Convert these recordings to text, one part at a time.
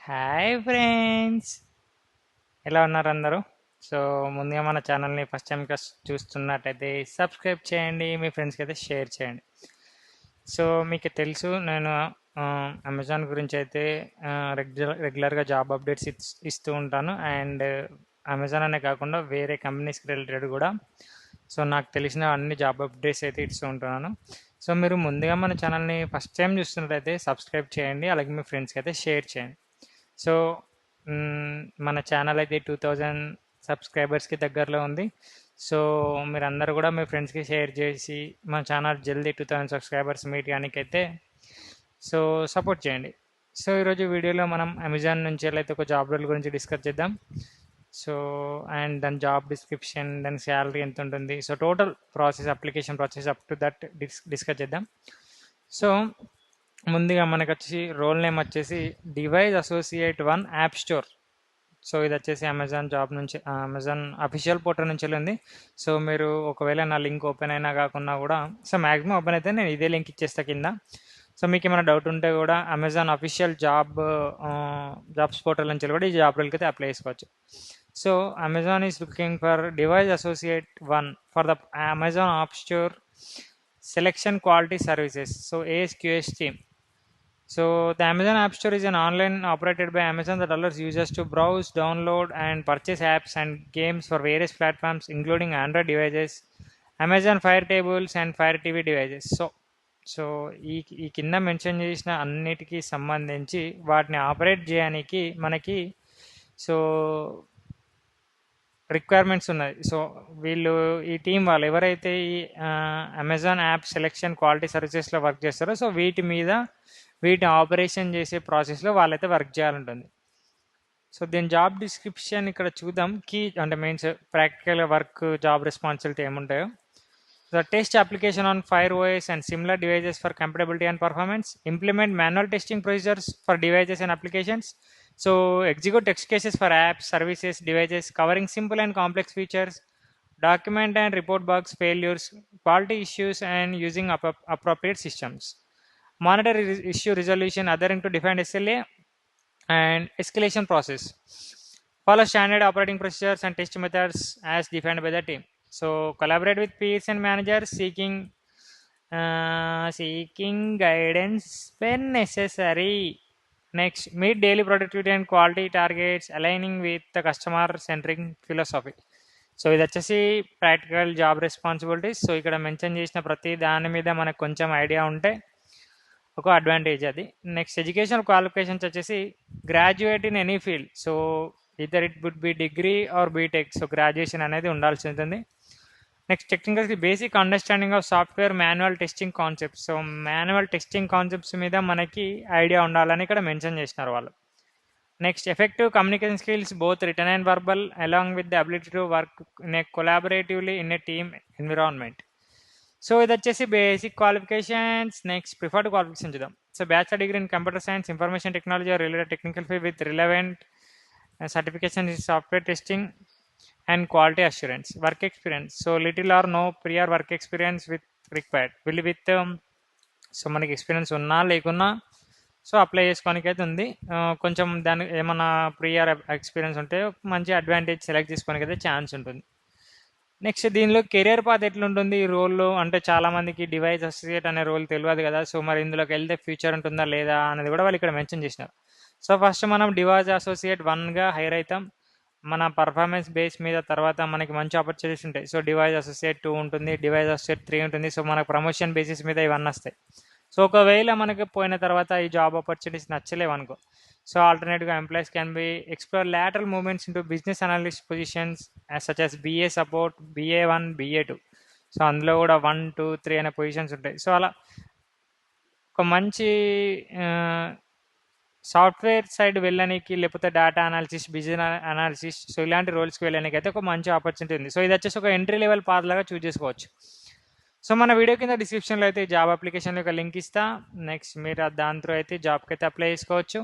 Hi friends, ఎలా ఉన్నారు అందరూ? సో ముందుగా మన ఛానల్ని ఫస్ట్ టైం చూస్తున్నట్టయితే సబ్స్క్రైబ్ చేయండి, మీ ఫ్రెండ్స్కి అయితే షేర్ చేయండి. సో మీకు తెలుసు, నేను అమెజాన్ గురించి అయితే రెగ్యులర్గా జాబ్ అప్డేట్స్ ఇస్తూ ఉంటాను. అండ్ అమెజాన్ అనే కాకుండా వేరే కంపెనీస్కి రిలేటెడ్ కూడా సో నాకు తెలిసిన అన్ని జాబ్ అప్డేట్స్ అయితే ఇస్తూ ఉంటున్నాను. సో మీరు ముందుగా మన ఛానల్ని ఫస్ట్ టైం చూస్తున్నట్టయితే సబ్స్క్రైబ్ చేయండి, అలాగే మీ ఫ్రెండ్స్కి అయితే షేర్ చేయండి. సో మన ఛానల్ అయితే 2000 సబ్స్క్రైబర్స్కి దగ్గరలో ఉంది. సో మీరందరూ కూడా మీ ఫ్రెండ్స్కి షేర్ చేసి మన ఛానల్ జల్దీ 2000 సబ్స్క్రైబర్స్ మీట్ అయితే సో సపోర్ట్ చేయండి. సో ఈరోజు వీడియోలో మనం అమెజాన్ నుంచి అయితే ఒక జాబ్ రోల్ గురించి డిస్కస్ చేద్దాం. సో అండ్ దాని జాబ్ డిస్క్రిప్షన్, దాని శాలరీ ఎంత ఉంటుంది, so total process, application process up to that discuss చేద్దాం. సో ముందుగా మనకు వచ్చి రోల్ నేమ్ వచ్చేసి device associate 1 app store. So ఇది వచ్చేసి అమెజాన్ జాబ్ నుంచి, అమెజాన్ అఫీషియల్ పోర్టల్ నుంచి ఉంది. సో మీరు ఒకవేళ నా లింక్ ఓపెన్ అయినా కాకుండా కూడా, సో మ్యాక్సిమం ఓపెన్ అయితే నేను ఇదే లింక్ ఇచ్చేస్తా కింద. సో మీకు ఏమైనా డౌట్ ఉంటే కూడా అమెజాన్ అఫీషియల్ జాబ్స్ పోర్టల్ నుంచి కూడా ఈ జాబ్ రోల్కి అయితే అప్లై చేసుకోవచ్చు. So Amazon is looking for device associate 1 for the Amazon app store selection quality services, so ASQS team. So the Amazon App Store is an online operated by Amazon that allows users to browse, download and purchase apps and games for various platforms including Android devices, Amazon Fire Tables and Fire TV devices. So ఈ కింద mention చేసిన అన్నిటికీ సంబంధించి వాటిని operate చేయడానికి మనకి so requirements ఉన్నాయి. So వీళ్ళు, ఈ టీం వాళ్ళు ఎవరైతే ఈ అమెజాన్ యాప్ సెలెక్షన్ క్వాలిటీ సర్వీసెస్లో వర్క్ చేస్తారో, సో వీటిని ఆపరేషన్ చేసే ప్రాసెస్లో వాళ్ళైతే వర్క్ చేయాలంటుంది. సో దీని జాబ్ డిస్క్రిప్షన్ ఇక్కడ చూద్దాం. కీ అంటే mains practical work, job responsibility ఏముంటాయో. The test application on Fire OS and similar devices for compatibility and performance. Implement manual testing procedures for devices and applications. So execute test cases for apps, services, devices covering simple and complex features. Document and report bugs, failures, quality issues and using appropriate systems. Monitor issue resolution adhering to defined SLA and escalation process. Follow standard operating procedures and test methods as defined by the team. So collaborate with peers and managers seeking guidance when necessary. Next, meet daily productivity and quality targets aligning with the customer centric philosophy. So ఇది వచ్చేసి practical job responsibilities. So ఇక్కడ mention చేసిన ప్రతి దాని మీద మనకు కొంచెం idea ఉంటే ఒక అడ్వాంటేజ్ అది. నెక్స్ట్, ఎడ్యుకేషనల్ క్వాలిఫికేషన్స్ వచ్చేసి graduate in any field. So either it would be degree or BTech. So graduation అనేది ఉండాల్సి ఉంటుంది. Next, technical basic understanding of software manual testing concepts. So manual testing concepts మీద మనకి idea ఉండాలని ఇక్కడ mention చేసినారు వాళ్ళు. Next, effective communication skills both written and verbal along with the ability to work in a collaboratively in a team environment. So ఇది వచ్చేసి basic qualifications. Next, preferred qualification చూద్దాం. So bachelor degree in computer science, information technology or related technical field with relevant certification in software testing and quality assurance. Work experience, so little or no prior work experience with required. Will with so మనకి experience ఉన్నా లేకున్నా so apply చేసుకోనికి అయితే ఉంది. కొంచెం దాని ఏమన్నా prior experience ఉంటే మంచి అడ్వాంటేజ్ సెలెక్ట్ చేసుకోనికి అయితే ఛాన్స్ ఉంటుంది. నెక్స్ట్, దీనిలో కెరియర్ పాత్ ఎట్లుంటుంది ఈ రోల్లో అంటే చాలామందికి డివైస్ అసోసియేట్ అనే రోల్ తెలియదు కదా. సో మరి ఇందులోకి వెళ్తే ఫ్యూచర్ ఉంటుందా లేదా అనేది కూడా వాళ్ళు ఇక్కడ మెన్షన్ చేసినారు. సో ఫస్ట్ మనం డివైస్ అసోసియేట్ 1గా హైర్ అవుతాం మన పర్ఫార్మెన్స్ బేస్ మీద. తర్వాత మనకి మంచి ఆపర్చునిటీస్ ఉంటాయి. సో డివైస్ అసోసియేట్ 2 ఉంటుంది, డివైస్ అసోసియేట్ 3 ఉంటుంది. సో మనకు ప్రమోషన్ బేసిస్ మీద ఇవన్నీ వస్తాయి. సో ఒకవేళ మనకి పోయిన తర్వాత ఈ జాబ్ ఆపర్చునిటీస్ నచ్చలేవనుకో, సో ఆల్టర్నేట్గా employees can be explore lateral movements into business analyst positions such as BA support, BA1, BA2. So అందులో కూడా 1, 2, 3 అనే పొజిషన్స్ ఉంటాయి. సో అలా ఒక మంచి సాఫ్ట్వేర్ సైడ్ వెళ్ళడానికి, లేకపోతే data analysis, business analysis, so ఇలాంటి రోల్స్కి వెళ్ళడానికి అయితే ఒక మంచి ఆపర్చునిటీ ఉంది. సో ఇది వచ్చేసి ఒక ఎంట్రీ లెవెల్ పాత్ లాగా చూస్ చేసుకోవచ్చు. సో మన వీడియో కింద డిస్క్రిప్షన్లో అయితే జాబ్ అప్లికేషన్లో ఒక లింక్ ఇస్తా. నెక్స్ట్ మీరు దాని త్రూ అయితే జాబ్కి అయితే అప్లై చేసుకోవచ్చు.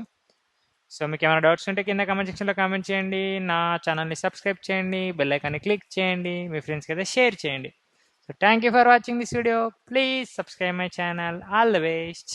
సో మీకు ఏమైనా డౌట్స్ ఉంటే కింద కామెంట్ సెక్షన్లో కామెంట్ చేయండి. నా ఛానల్ని సబ్స్క్రైబ్ చేయండి, బెల్ ఐకాన్ని క్లిక్ చేయండి, మీ ఫ్రెండ్స్కి అయితే షేర్ చేయండి. So thank you for watching this video. Please subscribe my channel. All the best.